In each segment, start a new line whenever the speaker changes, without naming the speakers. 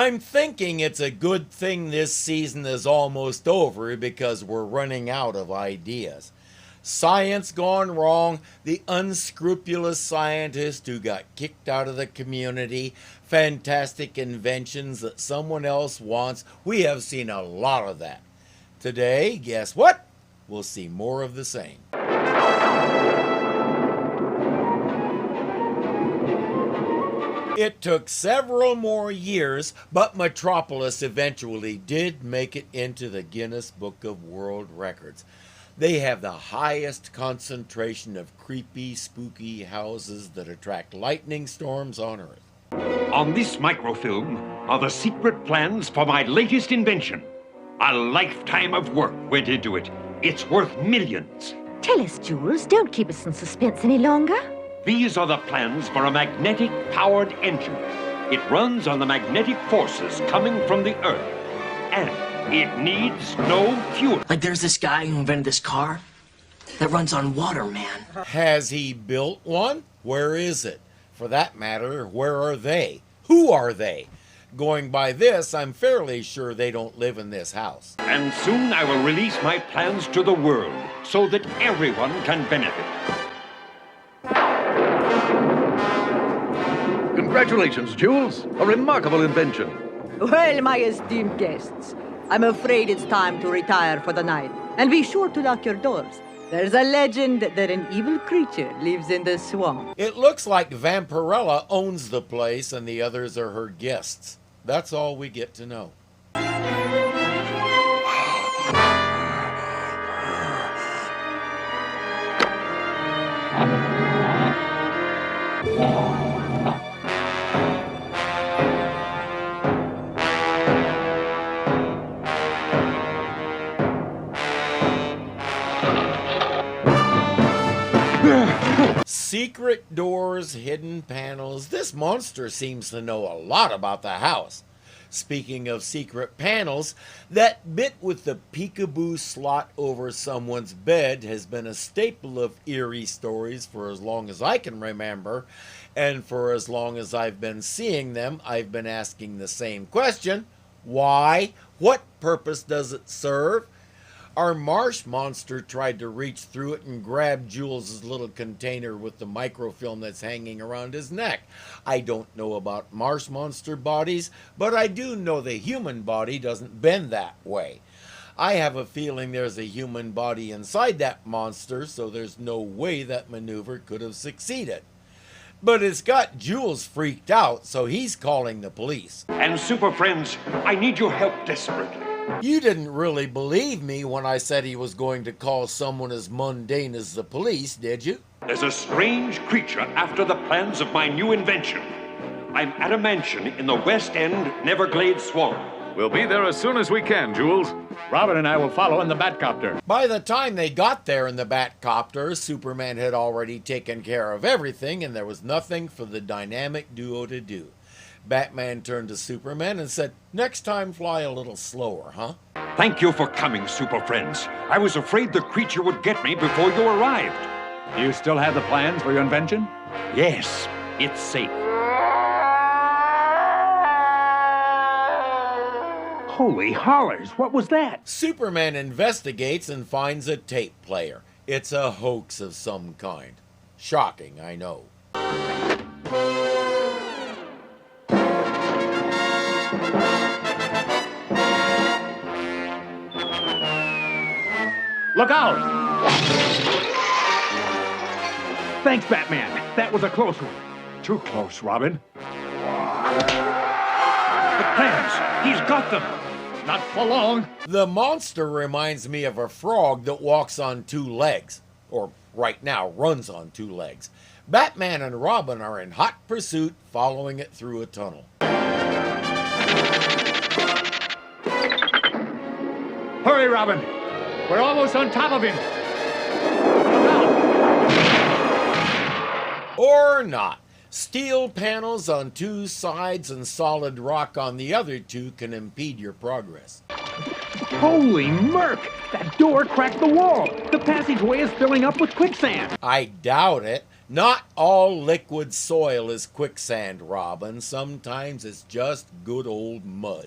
I'm thinking it's a good thing this season is almost over because we're running out of ideas. Science gone wrong, the unscrupulous scientist who got kicked out of the community, fantastic inventions that someone else wants. We have seen a lot of that. Today, guess what? We'll see more of the same. It took several more years, but Metropolis eventually did make it into the Guinness Book of World Records. They have the highest concentration of creepy, spooky houses that attract lightning storms on Earth.
On this microfilm are the secret plans for my latest invention. A lifetime of work went into it. It's worth millions.
Tell us, Jules. Don't keep us in suspense any longer.
These are the plans for a magnetic-powered engine. It runs on the magnetic forces coming from the Earth. And it needs no fuel.
Like there's this guy who invented this car that runs on water, man.
Has he built one? Where is it? For that matter, where are they? Who are they? Going by this, I'm fairly sure they don't live in this house.
And soon I will release my plans to the world so that everyone can benefit.
Congratulations, Jules. A remarkable invention.
Well, my esteemed guests, I'm afraid it's time to retire for the night. And be sure to lock your doors. There's a legend that an evil creature lives in the swamp.
It looks like Vampirella owns the place and the others are her guests. That's all we get to know. Secret doors, hidden panels. This monster seems to know a lot about the house. Speaking of secret panels, that bit with the peekaboo slot over someone's bed has been a staple of eerie stories for as long as I can remember. And for as long as I've been seeing them, I've been asking the same question. Why? What purpose does it serve? Our Marsh monster tried to reach through it and grab Jules' little container with the microfilm that's hanging around his neck. I don't know about Marsh monster bodies, but I do know the human body doesn't bend that way. I have a feeling there's a human body inside that monster, so there's no way that maneuver could have succeeded. But it's got Jules freaked out, so he's calling the police.
And Super Friends, I need your help desperately.
You didn't really believe me when I said he was going to call someone as mundane as the police, did you?
There's a strange creature after the plans of my new invention. I'm at a mansion in the West End, Neverglade Swamp.
We'll be there as soon as we can, Jules.
Robin and I will follow in the Batcopter.
By the time they got there in the Batcopter, Superman had already taken care of everything and there was nothing for the dynamic duo to do. Batman turned to Superman and said, "Next time fly a little slower, huh?"
Thank you for coming, Super Friends. I was afraid the creature would get me before you arrived.
Do you still have the plans for your invention?
Yes, it's safe.
Holy hollers, what was that?
Superman investigates and finds a tape player. It's a hoax of some kind. Shocking, I know.
Look out! Thanks, Batman. That was a close one. Too close, Robin.
The plans, he's got them.
Not for long.
The monster reminds me of a frog that walks on two legs, or right now runs on two legs. Batman and Robin are in hot pursuit, following it through a tunnel.
Hurry, Robin. We're almost on top of him.
Or not. Steel panels on two sides and solid rock on the other two can impede your progress.
Holy murk! That door cracked the wall. The passageway is filling up with quicksand.
I doubt it. Not all liquid soil is quicksand, Robin. Sometimes it's just good old mud.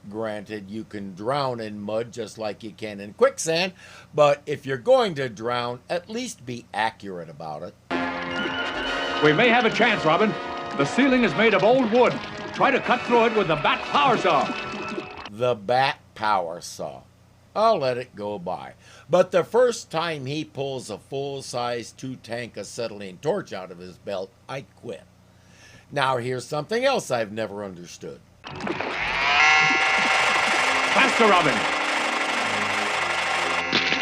Granted, you can drown in mud just like you can in quicksand, but if you're going to drown, at least be accurate about it.
We may have a chance, Robin. The ceiling is made of old wood. Try to cut through it with the bat power saw.
The bat power saw. I'll let it go by. But the first time he pulls a full-size 2-tank acetylene torch out of his belt, I quit. Now here's something else I've never understood.
Faster, Robin.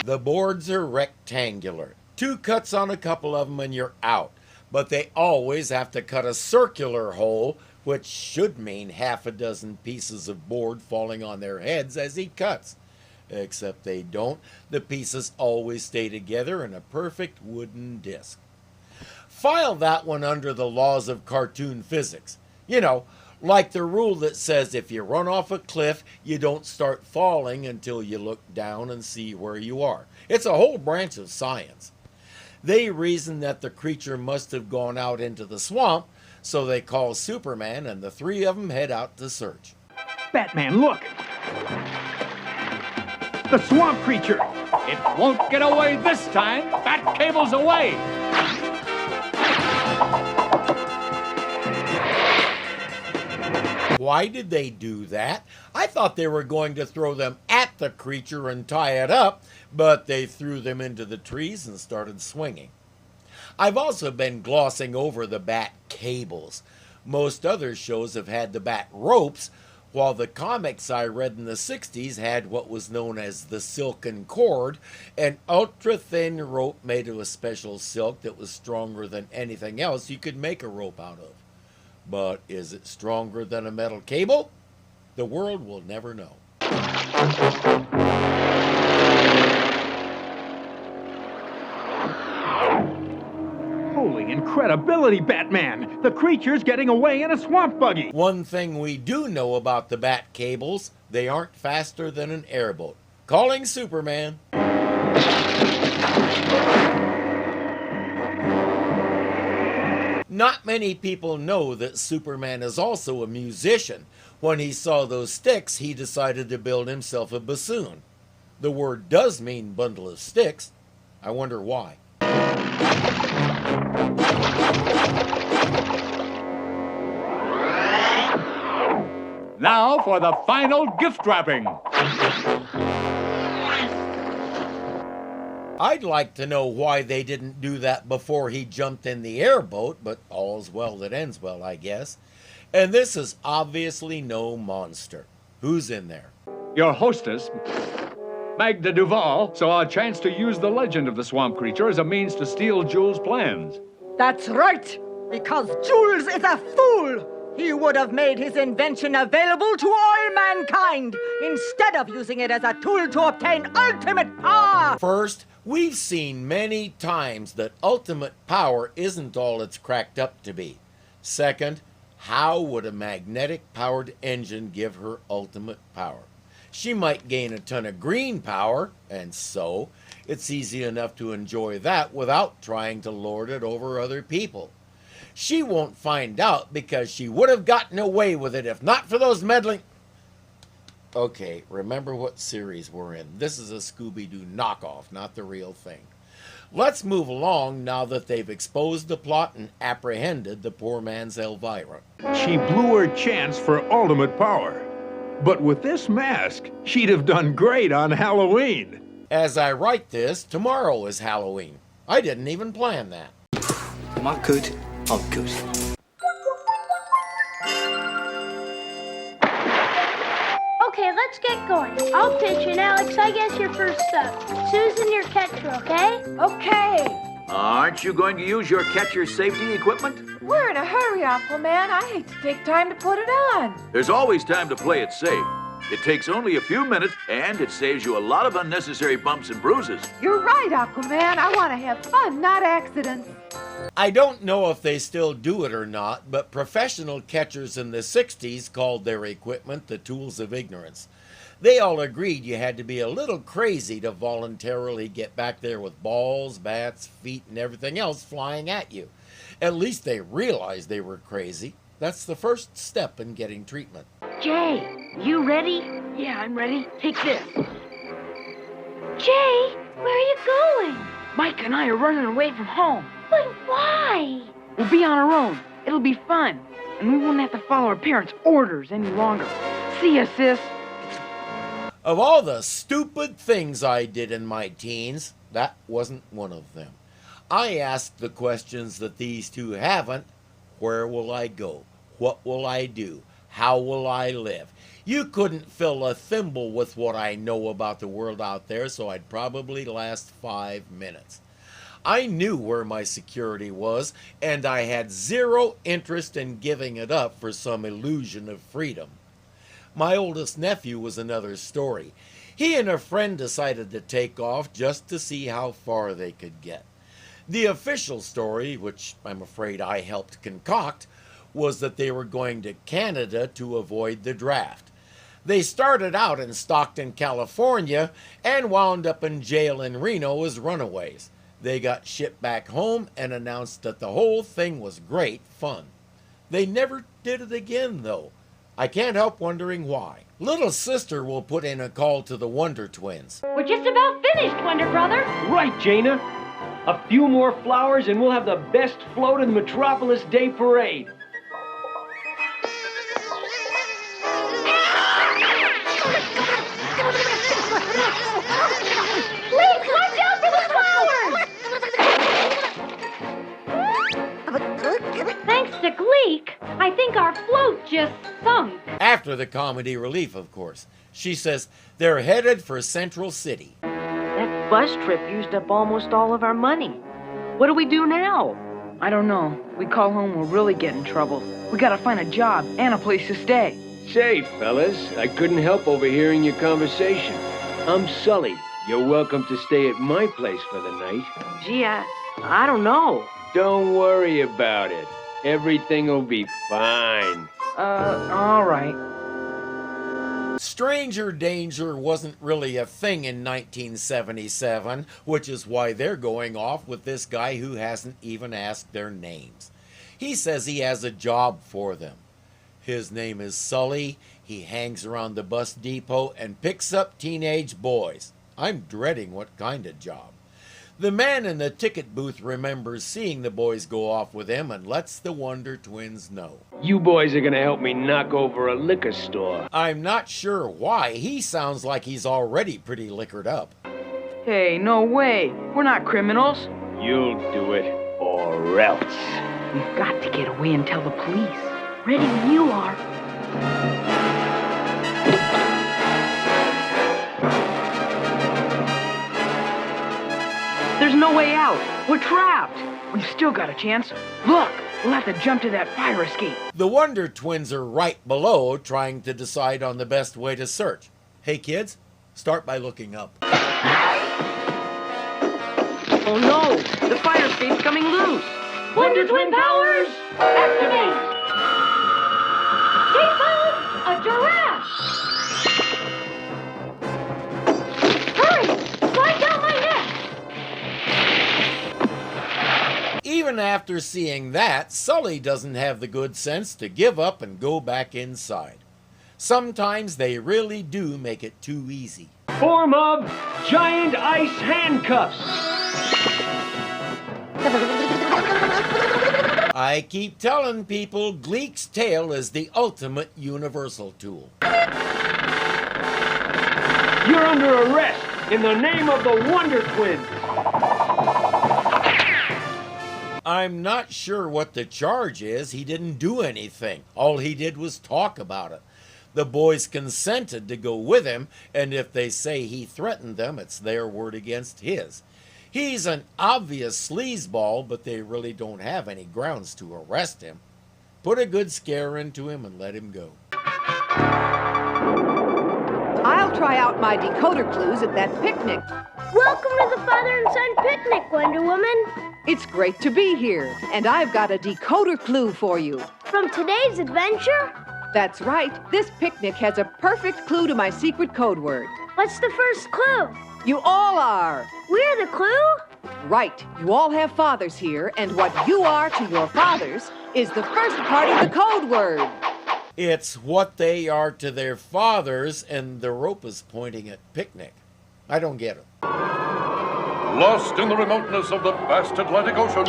The boards are rectangular. 2 cuts on a couple of them and you're out. But they always have to cut a circular hole, which should mean half a dozen pieces of board falling on their heads as he cuts. Except they don't. The pieces always stay together in a perfect wooden disc. File that one under the laws of cartoon physics. You know, like the rule that says if you run off a cliff, you don't start falling until you look down and see where you are. It's a whole branch of science. They reason that the creature must have gone out into the swamp, so they call Superman and the 3 of them head out to search.
Batman, look! The swamp creature!
It won't get away this time. Bat cable's away.
Why did they do that? I thought they were going to throw them at the creature and tie it up, but they threw them into the trees and started swinging. I've also been glossing over the bat cables. Most other shows have had the bat ropes, while the comics I read in the 60s had what was known as the silken cord, an ultra-thin rope made of a special silk that was stronger than anything else you could make a rope out of. But is it stronger than a metal cable? The world will never know.
Holy incredibility, Batman! The creature's getting away in a swamp buggy!
One thing we do know about the bat cables, they aren't faster than an airboat. Calling Superman. Not many people know that Superman is also a musician. When he saw those sticks, he decided to build himself a bassoon. The word does mean bundle of sticks. I wonder why.
Now for the final gift wrapping.
I'd like to know why they didn't do that before he jumped in the airboat, but all's well that ends well, I guess. And this is obviously no monster. Who's in there?
Your hostess, Magda Duval, saw a chance to use the legend of the swamp creature as a means to steal Jules' plans.
That's right, because Jules is a fool. He would have made his invention available to all mankind instead of using it as a tool to obtain ultimate power.
First, we've seen many times that ultimate power isn't all it's cracked up to be. Second, how would a magnetic-powered engine give her ultimate power? She might gain a ton of green power, and so it's easy enough to enjoy that without trying to lord it over other people. She won't find out because she would have gotten away with it if not for those meddling... Okay, remember what series we're in. This is a Scooby-Doo knockoff, not the real thing. Let's move along now that they've exposed the plot and apprehended the poor man's Elvira.
She blew her chance for ultimate power. But with this mask, she'd have done great on Halloween.
As I write this, tomorrow is Halloween. I didn't even plan that.
Am I good? I'm good.
Okay, let's get going. I'll pitch, and Alex, I guess you're first up. Susan, your catcher, okay?
Okay.
Aren't you going to use your catcher safety equipment?
We're in a hurry, Aquaman. I hate to take time to put it on.
There's always time to play it safe. It takes only a few minutes, and it saves you a lot of unnecessary bumps and bruises.
You're right, Aquaman. I want to have fun, not accidents.
I don't know if they still do it or not, but professional catchers in the 60s called their equipment the tools of ignorance. They all agreed you had to be a little crazy to voluntarily get back there with balls, bats, feet, and everything else flying at you. At least they realized they were crazy. That's the first step in getting treatment.
Jay, you ready?
Yeah, I'm ready. Take this.
Jay, where are you going?
Mike and I are running away from home.
But why?
We'll be on our own. It'll be fun. And we won't have to follow our parents' orders any longer. See ya, sis.
Of all the stupid things I did in my teens, that wasn't one of them. I asked the questions that these two haven't. Where will I go? What will I do? How will I live? You couldn't fill a thimble with what I know about the world out there, so I'd probably last 5 minutes. I knew where my security was, and I had zero interest in giving it up for some illusion of freedom. My oldest nephew was another story. He and a friend decided to take off just to see how far they could get. The official story, which I'm afraid I helped concoct, was that they were going to Canada to avoid the draft. They started out in Stockton, California, and wound up in jail in Reno as runaways. They got shipped back home and announced that the whole thing was great fun. They never did it again, though. I can't help wondering why. Little sister will put in a call to the Wonder Twins.
We're just about finished, Wonder Brother.
Right, Jaina. A few more flowers and we'll have the best float in the Metropolis Day Parade.
Please, watch out for the flowers!
Thanks to Gleek, I think our float just sunk.
After the comedy relief, of course. She says they're headed for Central City.
That bus trip used up almost all of our money. What do we do now?
I don't know. We call home, we'll really get in trouble. We gotta find a job and a place to stay.
Say, fellas, I couldn't help overhearing your conversation. I'm Sully. You're welcome to stay at my place for the night.
Gee, I don't know.
Don't worry about it. Everything'll be fine.
All right.
Stranger danger wasn't really a thing in 1977, which is why they're going off with this guy who hasn't even asked their names. He says he has a job for them. His name is Sully. He hangs around the bus depot and picks up teenage boys. I'm dreading what kind of job. The man in the ticket booth remembers seeing the boys go off with him and lets the Wonder Twins know.
You boys are gonna help me knock over a liquor store.
I'm not sure why. He sounds like he's already pretty liquored up.
Hey, no way. We're not criminals.
You'll do it, or else.
We've got to get away and tell the police.
Ready when you are.
There's no way out. We're trapped. We've still got a chance. Look, we'll have to jump to that fire escape.
The Wonder Twins are right below, trying to decide on the best way to search. Hey kids, start by looking up.
Oh no! The fire escape's coming loose!
Wonder Twin powers, activate! They found a giraffe! Hurry! Slide down my neck!
Even after seeing that, Sully doesn't have the good sense to give up and go back inside. Sometimes they really do make it too easy.
Form of giant ice handcuffs.
I keep telling people Gleek's tail is the ultimate universal tool.
You're under arrest in the name of the Wonder Twins.
I'm not sure what the charge is. He didn't do anything. All he did was talk about it. The boys consented to go with him, and if they say he threatened them, it's their word against his. He's an obvious sleazeball, but they really don't have any grounds to arrest him. Put a good scare into him and let him go.
I'll try out my decoder clues at that picnic.
Welcome to the Father and Son picnic, Wonder Woman.
It's great to be here, and I've got a decoder clue for you.
From today's adventure,
That's right. This picnic has a perfect clue to my secret code word.
What's the first clue?
You all are.
We're the clue?
Right. You all have fathers here, and what you are to your fathers is the first part of the code word.
It's what they are to their fathers, and the rope is pointing at picnic. I don't get it.
Lost in the remoteness of the vast Atlantic Ocean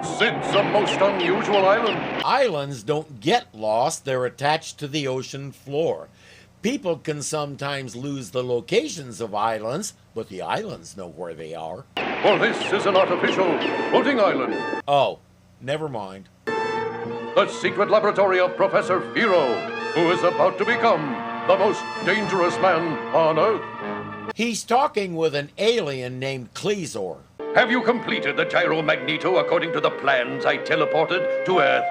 sits a most unusual island.
Islands don't get lost, they're attached to the ocean floor. People can sometimes lose the locations of islands, but the islands know where they are.
For this is an artificial floating island.
Oh, never mind.
The secret laboratory of Professor Firo, who is about to become the most dangerous man on Earth.
He's talking with an alien named Cleazor.
Have you completed the gyromagneto according to the plans I teleported to Earth?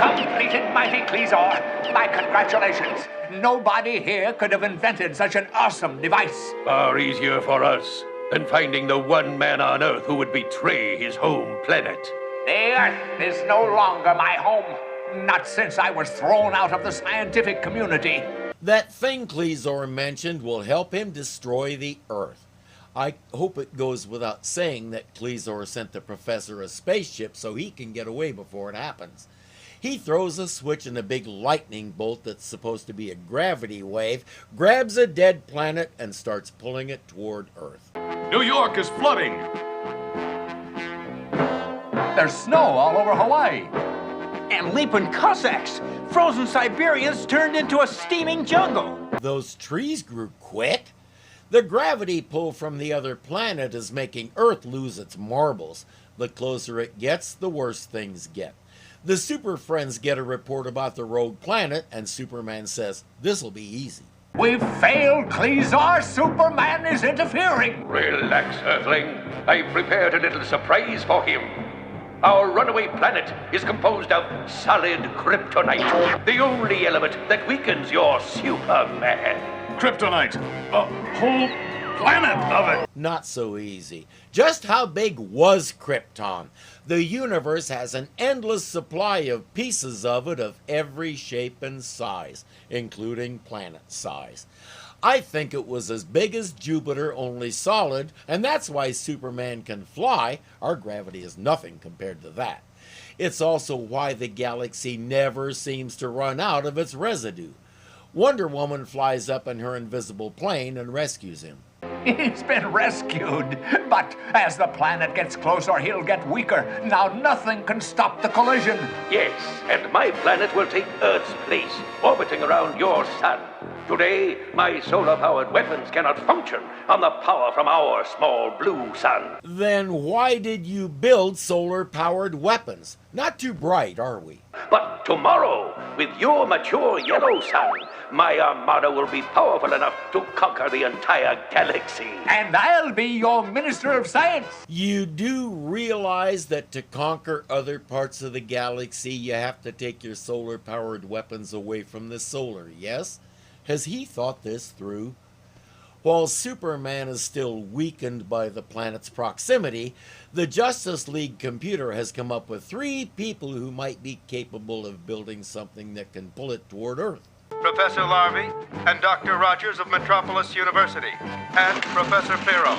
Completed, mighty Cleazor. My congratulations. Nobody here could have invented such an awesome device.
Far easier for us than finding the one man on Earth who would betray his home planet.
The Earth is no longer my home. Not since I was thrown out of the scientific community.
That thing Cleazor mentioned will help him destroy the Earth. I hope it goes without saying that Cleazor sent the professor a spaceship so he can get away before it happens. He throws a switch in a big lightning bolt that's supposed to be a gravity wave, grabs a dead planet, and starts pulling it toward Earth.
New York is flooding.
There's snow all over Hawaii. And leaping Cossacks. Frozen Siberians turned into a steaming jungle.
Those trees grew quick. The gravity pull from the other planet is making Earth lose its marbles. The closer it gets, the worse things get. The Super Friends get a report about the rogue planet, and Superman says, this'll be easy.
We've failed, Cleazor. Superman is interfering.
Relax, Earthling. I prepared a little surprise for him. Our runaway planet is composed of solid kryptonite, the only element that weakens your Superman. Kryptonite, a whole planet of it.
Not so easy. Just how big was Krypton? The universe has an endless supply of pieces of it of every shape and size, including planet size. I think it was as big as Jupiter, only solid, and that's why Superman can fly. Our gravity is nothing compared to that. It's also why the galaxy never seems to run out of its residue. Wonder Woman flies up in her invisible plane and rescues him.
He's been rescued, but as the planet gets closer, he'll get weaker. Now nothing can stop the collision.
Yes, and my planet will take Earth's place, orbiting around your sun. Today, my solar-powered weapons cannot function on the power from our small blue sun.
Then why did you build solar-powered weapons? Not too bright, are we?
But tomorrow, with your mature yellow sun, my armada will be powerful enough to conquer the entire galaxy.
And I'll be your Minister of Science.
You do realize that to conquer other parts of the galaxy, you have to take your solar-powered weapons away from the solar, yes? Has he thought this through? While Superman is still weakened by the planet's proximity, the Justice League computer has come up with 3 people who might be capable of building something that can pull it toward Earth.
Professor Larvey and Dr. Rogers of Metropolis University, and Professor Firo.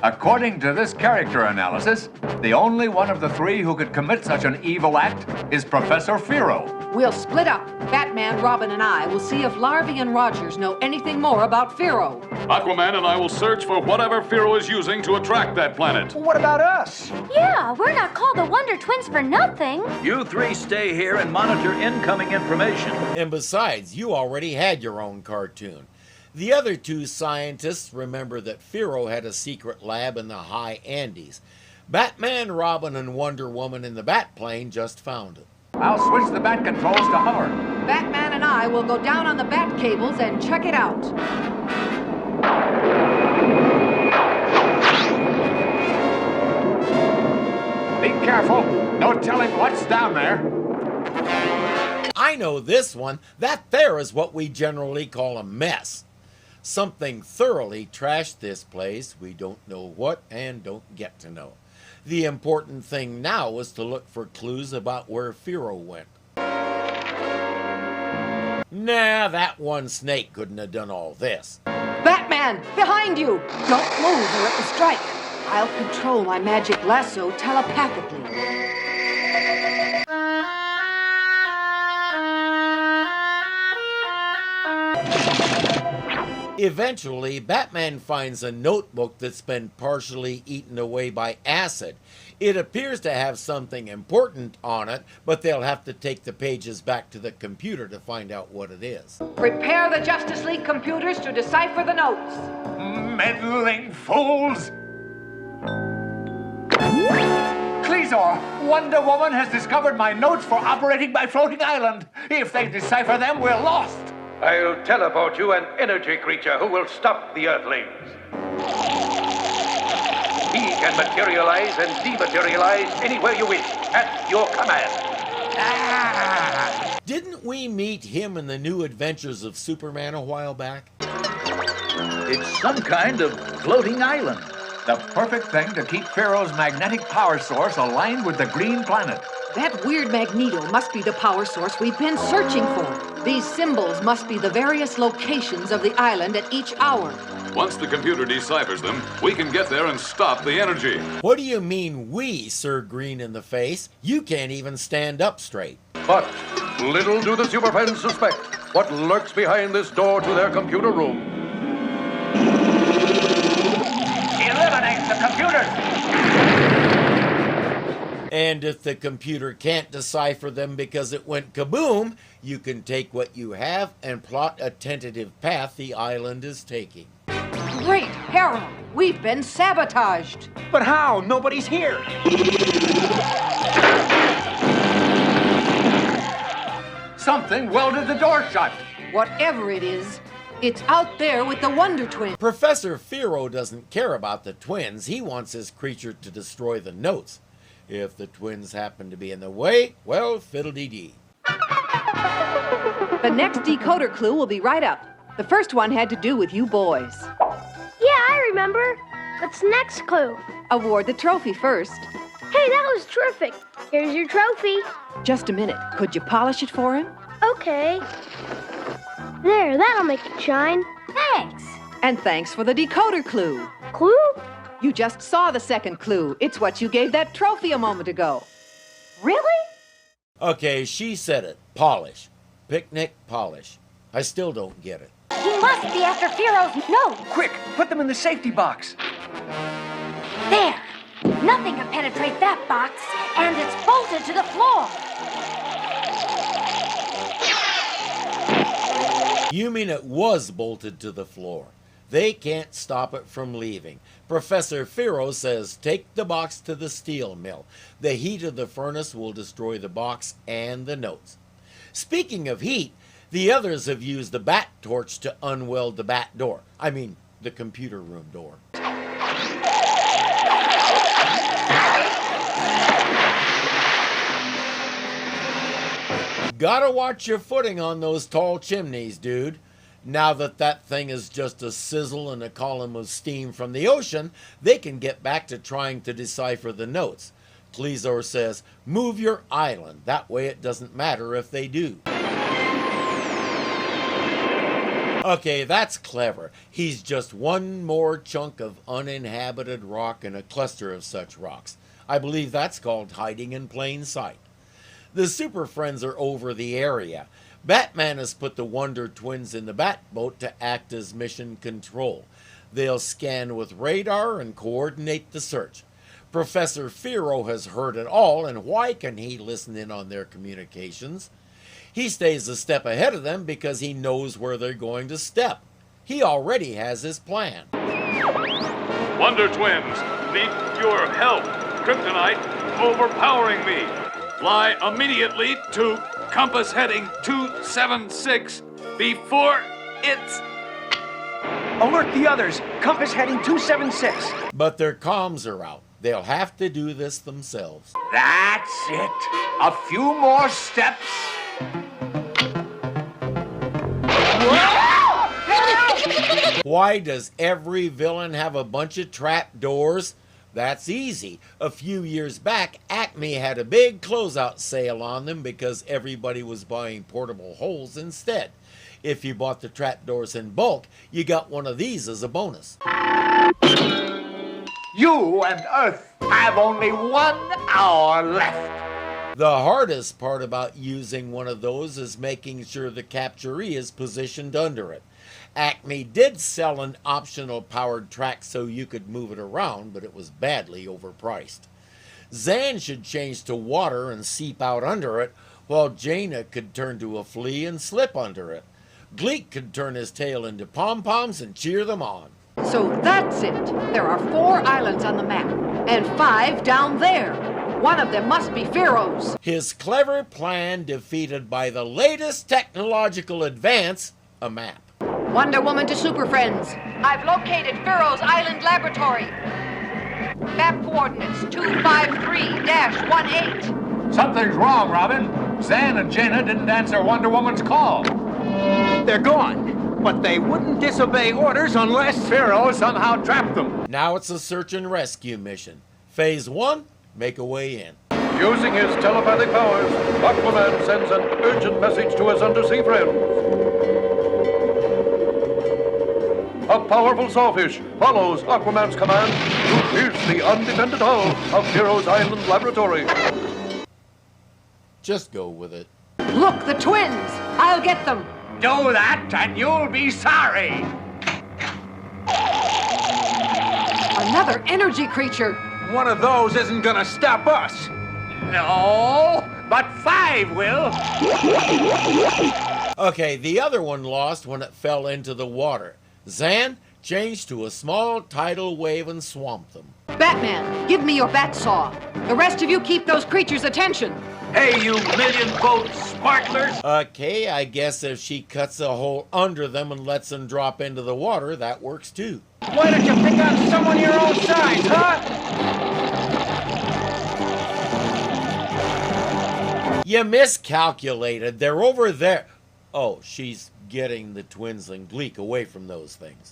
According to this character analysis, the only one of the 3 who could commit such an evil act is Professor Firo.
We'll split up. Batman, Robin, and I will see if Larvey and Rogers know anything more about Firo.
Aquaman and I will search for whatever Firo is using to attract that planet.
What about us?
Yeah, we're not called the Wonder Twins for nothing.
You 3 stay here and monitor incoming information.
And besides, you already had your own cartoon. The other 2 scientists remember that Firo had a secret lab in the high Andes. Batman, Robin, and Wonder Woman in the Batplane just found it.
I'll switch the bat controls to hover.
Batman and I will go down on the bat cables and check it out.
Be careful. No telling what's down there.
I know this one. That there is what we generally call a mess. Something thoroughly trashed this place. We don't know what and don't get to know. The important thing now is to look for clues about where Firo went. Nah, that one snake couldn't have done all this.
Batman, behind you! Don't move or it will strike. I'll control my magic lasso telepathically.
Eventually, Batman finds a notebook that's been partially eaten away by acid. It appears to have something important on it, but they'll have to take the pages back to the computer to find out what it is.
Prepare the Justice League computers to decipher the notes.
Meddling fools! Cleesor, Wonder Woman has discovered my notes for operating my floating island. If they decipher them, we're lost.
I'll teleport you an energy creature who will stop the Earthlings. He can materialize and dematerialize anywhere you wish, at your command.
Didn't we meet him in the New Adventures of Superman a while back?
It's some kind of floating island.
The perfect thing to keep Pharaoh's magnetic power source aligned with the green planet.
That weird magneto must be the power source we've been searching for. These symbols must be the various locations of the island at each hour.
Once the computer deciphers them, we can get there and stop the energy.
What do you mean we, Sir Green in the Face? You can't even stand up straight.
But little do the superfans suspect what lurks behind this door to their computer room.
Eliminate the computers!
And if the computer can't decipher them because it went kaboom, you can take what you have and plot a tentative path the island is taking.
Great Harold, we've been sabotaged.
But how? Nobody's here. Something welded the door shut.
Whatever it is, it's out there with the Wonder Twins.
Professor Firo doesn't care about the twins. He wants his creature to destroy the notes. If the twins happen to be in the way, well, fiddle-dee-dee.
The next decoder clue will be right up. The first one had to do with you boys.
Yeah, I remember. What's the next clue?
Award the trophy first.
Hey, that was terrific. Here's your trophy.
Just a minute. Could you polish it for him?
Okay. There, that'll make it shine. Thanks.
And thanks for the decoder clue.
Clue?
You just saw the second clue. It's what you gave that trophy a moment ago.
Really?
Okay, she said it. Polish. Picnic polish. I still don't get it.
He must be after Firo's note.
Quick, put them in the safety box.
There. Nothing can penetrate that box, and it's bolted to the floor.
You mean it was bolted to the floor? They can't stop it from leaving. Professor Firo says take the box to the steel mill. The heat of the furnace will destroy the box and the notes. Speaking of heat, the others have used the bat torch to unweld the bat door. I mean, the computer room door. Gotta watch your footing on those tall chimneys, dude. Now that thing is just a sizzle and a column of steam from the ocean, they can get back to trying to decipher the notes. Cleesor says, move your island. That way it doesn't matter if they do. Okay, that's clever. He's just one more chunk of uninhabited rock in a cluster of such rocks. I believe that's called hiding in plain sight. The Super Friends are over the area. Batman has put the Wonder Twins in the Batboat to act as mission control. They'll scan with radar and coordinate the search. Professor Firo has heard it all, and why can he listen in on their communications? He stays a step ahead of them because he knows where they're going to step. He already has his plan.
Wonder Twins, need your help. Kryptonite overpowering me. Fly immediately to compass heading 276 before it's...
Alert the others. Compass heading 276.
But their comms are out. They'll have to do this themselves.
That's it. A few more steps.
Why does every villain have a bunch of trap doors? That's easy. A few years back, Acme had a big closeout sale on them because everybody was buying portable holes instead. If you bought the trapdoors in bulk, you got one of these as a bonus.
You and Earth have only 1 hour left.
The hardest part about using one of those is making sure the capturee is positioned under it. Acme did sell an optional powered track so you could move it around, but it was badly overpriced. Zan should change to water and seep out under it, while Jaina could turn to a flea and slip under it. Gleek could turn his tail into pom-poms and cheer them on.
So that's it. There are 4 islands on the map, and 5 down there. One of them must be Pharaoh's.
His clever plan defeated by the latest technological advance, a map.
Wonder Woman to Super Friends. I've located Pharaoh's Island Laboratory. Map coordinates 253-18.
Something's wrong, Robin. Zan and Jaina didn't answer Wonder Woman's call.
They're gone, but they wouldn't disobey orders unless Pharaoh somehow trapped them.
Now it's a search and rescue mission. Phase 1, make a way in.
Using his telepathic powers, Aquaman sends an urgent message to his undersea friends. A powerful sawfish follows Aquaman's command to pierce the undefended hull of Heroes Island Laboratory.
Just go with it.
Look, the twins! I'll get them!
Do that and you'll be sorry!
Another energy creature!
One of those isn't gonna stop us! No, but 5 will!
Okay, the other one lost when it fell into the water. Zan changed to a small tidal wave and swamped them.
Batman, give me your bat saw. The rest of you keep those creatures' attention.
Hey, you million-boat sparklers!
Okay, I guess if she cuts a hole under them and lets them drop into the water, that works too.
Why don't you pick out someone your own size, huh?
You miscalculated. They're over there. Oh, she's getting the twins and Gleek away from those things.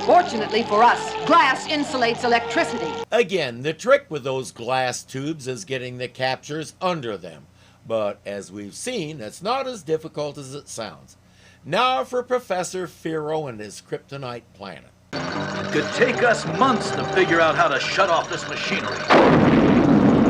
Fortunately for us, glass insulates electricity.
Again, the trick with those glass tubes is getting the captures under them. But as we've seen, it's not as difficult as it sounds. Now for Professor Pharaoh and his kryptonite planet.
It could take us months to figure out how to shut off this machinery.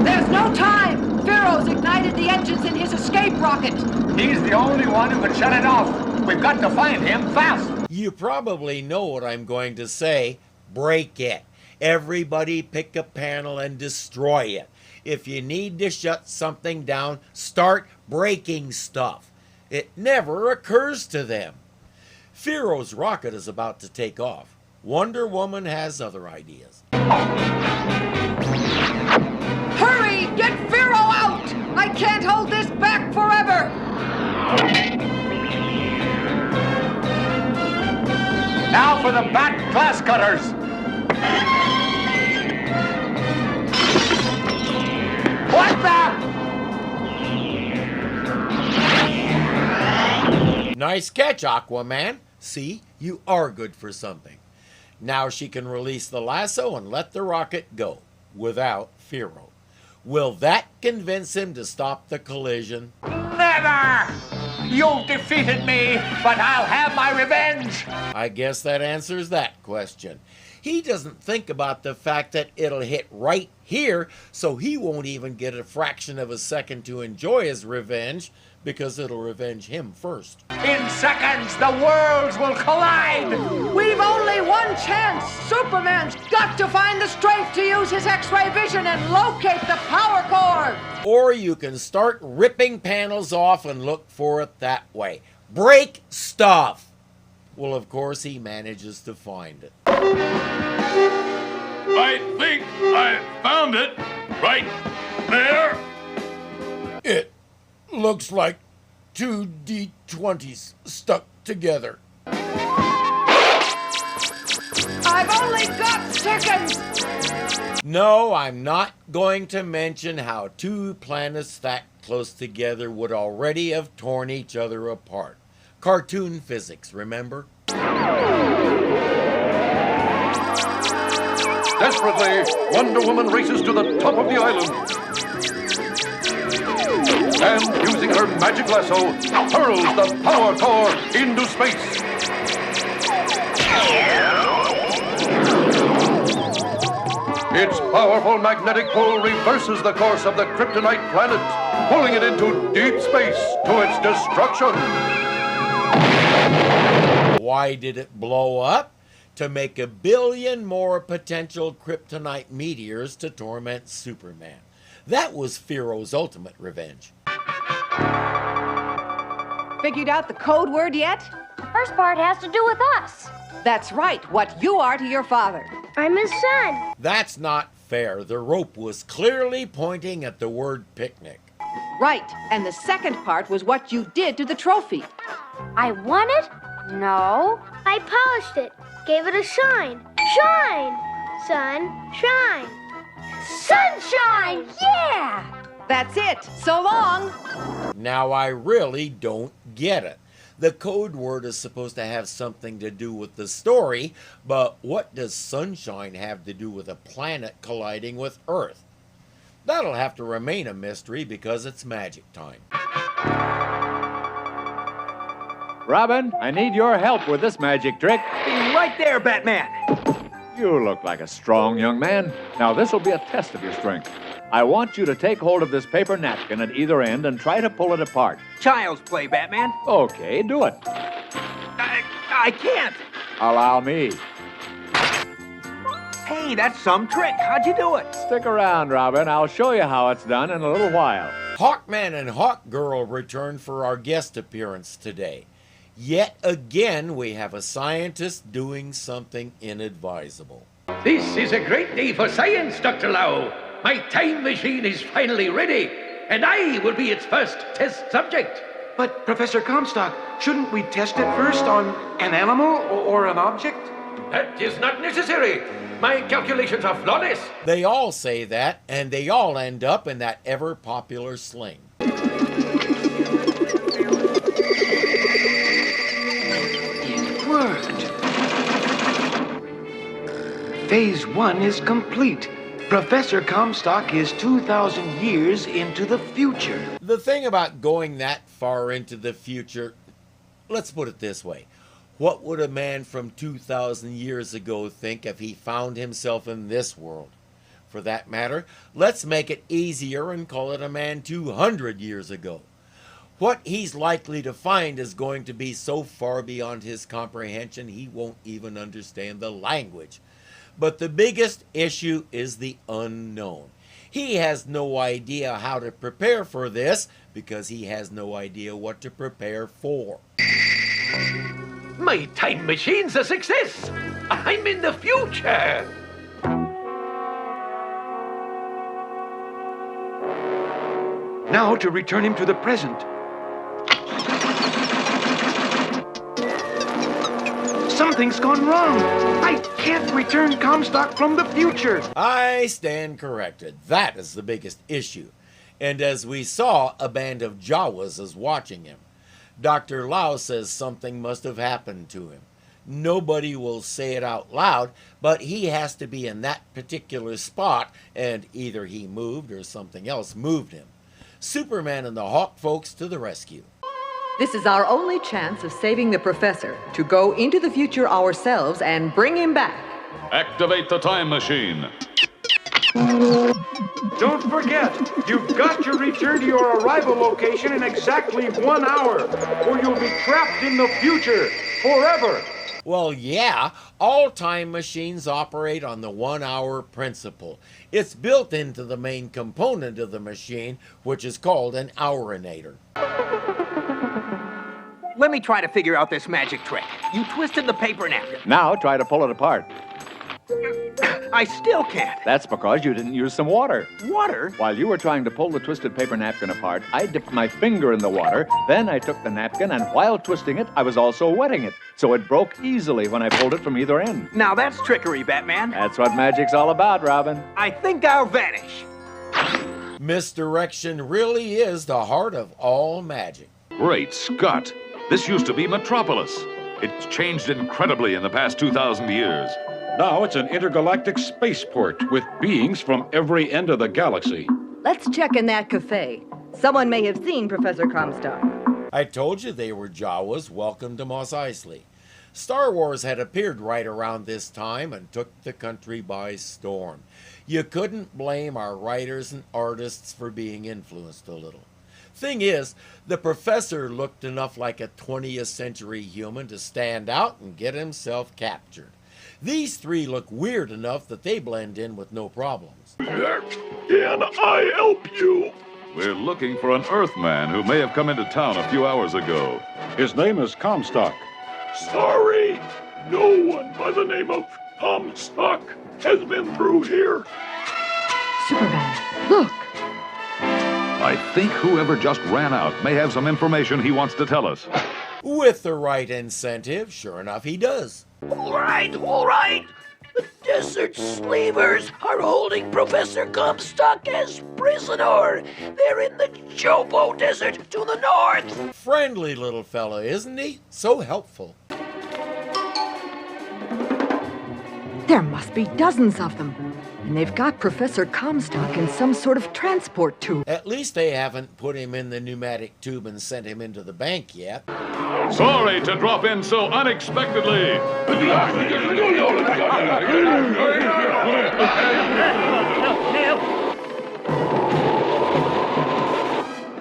There's no time! Pharaoh's ignited the engines in his escape rocket.
He's the only one who can shut it off. We've got to find him fast.
You probably know what I'm going to say. Break it. Everybody pick a panel and destroy it. If you need to shut something down, start breaking stuff. It never occurs to them. Pharaoh's rocket is about to take off. Wonder Woman has other ideas.
Hurry! Get Pharaoh out! I can't hold this back forever!
Now for the bat glass cutters. What the?
Nice catch, Aquaman. See, you are good for something. Now she can release the lasso and let the rocket go, without Pharaoh. Will that convince him to stop the collision?
Never! You've defeated me, but I'll have my revenge!
I guess that answers that question. He doesn't think about the fact that it'll hit right here, so he won't even get a fraction of a second to enjoy his revenge, because it'll revenge him first.
In seconds, the worlds will collide!
We've only one chance! Superman's got to find the strength to use his X-ray vision and locate the power core!
Or you can start ripping panels off and look for it that way. Break stuff! Well, of course, he manages to find it.
I think I found it right there.
It looks like 2 D20s stuck together.
I've only got seconds!
No, I'm not going to mention how 2 planets that close together would already have torn each other apart. Cartoon physics, remember?
Desperately, Wonder Woman races to the top of the island. And using her magic lasso, hurls the power core into space. Its powerful magnetic pull reverses the course of the kryptonite planet, pulling it into deep space to its destruction.
Why did it blow up? To make 1 billion more potential kryptonite meteors to torment Superman. That was Fearo's ultimate revenge.
Figured out the code word yet?
The first part has to do with us.
That's right, what you are to your father.
I'm his son.
That's not fair. The rope was clearly pointing at the word picnic.
Right, and the second part was what you did to the trophy.
I won it? No.
I polished it. Gave it a shine. Shine! Sun, shine.
Sunshine! Yeah!
That's it. So long.
Now I really don't get it. The code word is supposed to have something to do with the story, but what does sunshine have to do with a planet colliding with Earth? That'll have to remain a mystery because it's magic time.
Robin, I need your help with this magic trick.
Be right there, Batman.
You look like a strong young man. Now, this will be a test of your strength. I want you to take hold of this paper napkin at either end and try to pull it apart.
Child's play, Batman.
Okay, do it.
I can't.
Allow me.
Hey, that's some trick. How'd you do it?
Stick around, Robin. I'll show you how it's done in a little while.
Hawkman and Hawk Girl return for our guest appearance today. Yet again, we have a scientist doing something inadvisable.
This is a great day for science, Dr. Lau. My time machine is finally ready, and I will be its first test subject.
But, Professor Comstock, shouldn't we test it first on an animal or an object?
That is not necessary. My calculations are flawless.
They all say that, and they all end up in that ever-popular sling.
It worked. Phase 1 is complete. Professor Comstock is 2,000 years into the future.
The thing about going that far into the future, let's put it this way. What would a man from 2,000 years ago think if he found himself in this world? For that matter, let's make it easier and call it a man 200 years ago. What he's likely to find is going to be so far beyond his comprehension he won't even understand the language. But the biggest issue is the unknown. He has no idea how to prepare for this because he has no idea what to prepare for.
My time machine's a success. I'm in the future.
Now to return him to the present. Something's gone wrong. I can't return Comstock from the future.
I stand corrected. That is the biggest issue. And as we saw, a band of Jawas is watching him. Dr. Lau says something must have happened to him. Nobody will say it out loud, but he has to be in that particular spot, and either he moved or something else moved him. Superman and the Hawk folks to the rescue.
This is our only chance of saving the professor, to go into the future ourselves and bring him back.
Activate the time machine.
Don't forget, you've got to return to your arrival location in exactly 1 hour, or you'll be trapped in the future forever.
Well, yeah, all time machines operate on the 1 hour principle. It's built into the main component of the machine, which is called an hourinator.
Let me try to figure out this magic trick. You twisted the paper napkin.
Now try to pull it apart.
I still can't.
That's because you didn't use some water.
Water?
While you were trying to pull the twisted paper napkin apart, I dipped my finger in the water, then I took the napkin, and while twisting it, I was also wetting it. So it broke easily when I pulled it from either end.
Now that's trickery, Batman.
That's what magic's all about, Robin.
I think I'll vanish.
Misdirection really is the heart of all magic.
Great Scott! This used to be Metropolis. It's changed incredibly in the past 2,000 years.
Now it's an intergalactic spaceport with beings from every end of the galaxy.
Let's check in that cafe. Someone may have seen Professor Comstock.
I told you they were Jawas. Welcome to Mos Eisley. Star Wars had appeared right around this time and took the country by storm. You couldn't blame our writers and artists for being influenced a little. Thing is, the professor looked enough like a 20th century human to stand out and get himself captured. These three look weird enough that they blend in with no problems.
Can I help you?
We're looking for an Earthman who may have come into town a few hours ago.
His name is Comstock.
Sorry, no one by the name of Comstock has been through here.
Superman, look!
I think whoever just ran out may have some information he wants to tell us.
With the right incentive, sure enough he does.
All right, all right. The desert slavers are holding Professor Comstock as prisoner. They're in the Chopo Desert to the north.
Friendly little fellow, isn't he? So helpful.
There must be dozens of them. And they've got Professor Comstock in some sort of transport tube.
At least they haven't put him in the pneumatic tube and sent him into the bank yet.
Sorry to drop in so unexpectedly.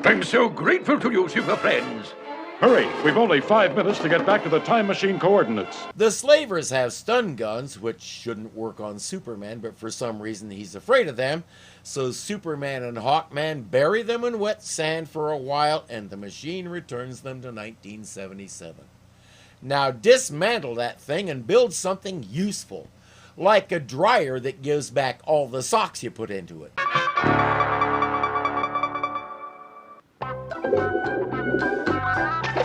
I'm so grateful to you, super friends.
Hurry, we've only 5 minutes to get back to the time machine coordinates.
The slavers have stun guns, which shouldn't work on Superman, but for some reason he's afraid of them. So Superman and Hawkman bury them in wet sand for a while, and the machine returns them to 1977. Now dismantle that thing and build something useful, like a dryer that gives back all the socks you put into it.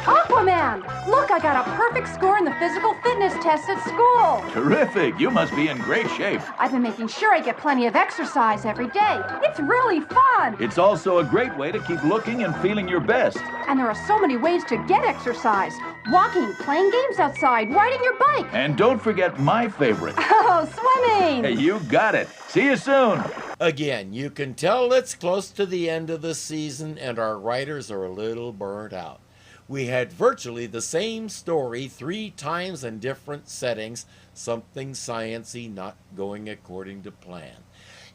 Aquaman! Look, I got a perfect score in the physical fitness test at school.
Terrific. You must be in great shape.
I've been making sure I get plenty of exercise every day. It's really fun.
It's also a great way to keep looking and feeling your best.
And there are so many ways to get exercise. Walking, playing games outside, riding your bike.
And don't forget my favorite.
Oh, swimming!
Hey, you got it. See you soon.
Again, you can tell it's close to the end of the season and our writers are a little burnt out. We had virtually the same story 3 times in different settings, something sciencey not going according to plan.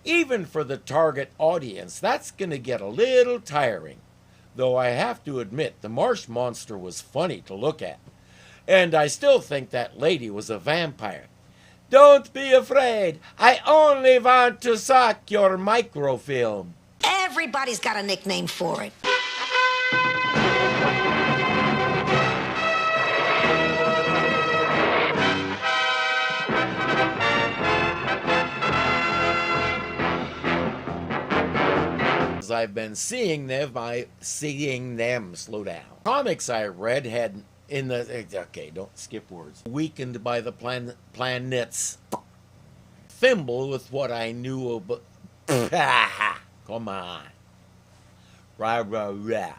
Even for the target audience, that's going to get a little tiring. Though I have to admit, the Marsh monster was funny to look at. And I still think that lady was a vampire. Don't be afraid. I only want to suck your microfilm.
Everybody's got a nickname for it.
I've been seeing them slow down. Comics I read had in the okay, don't skip words. Weakened by the planet's thimble with what I knew about. Come on, rah rah rah.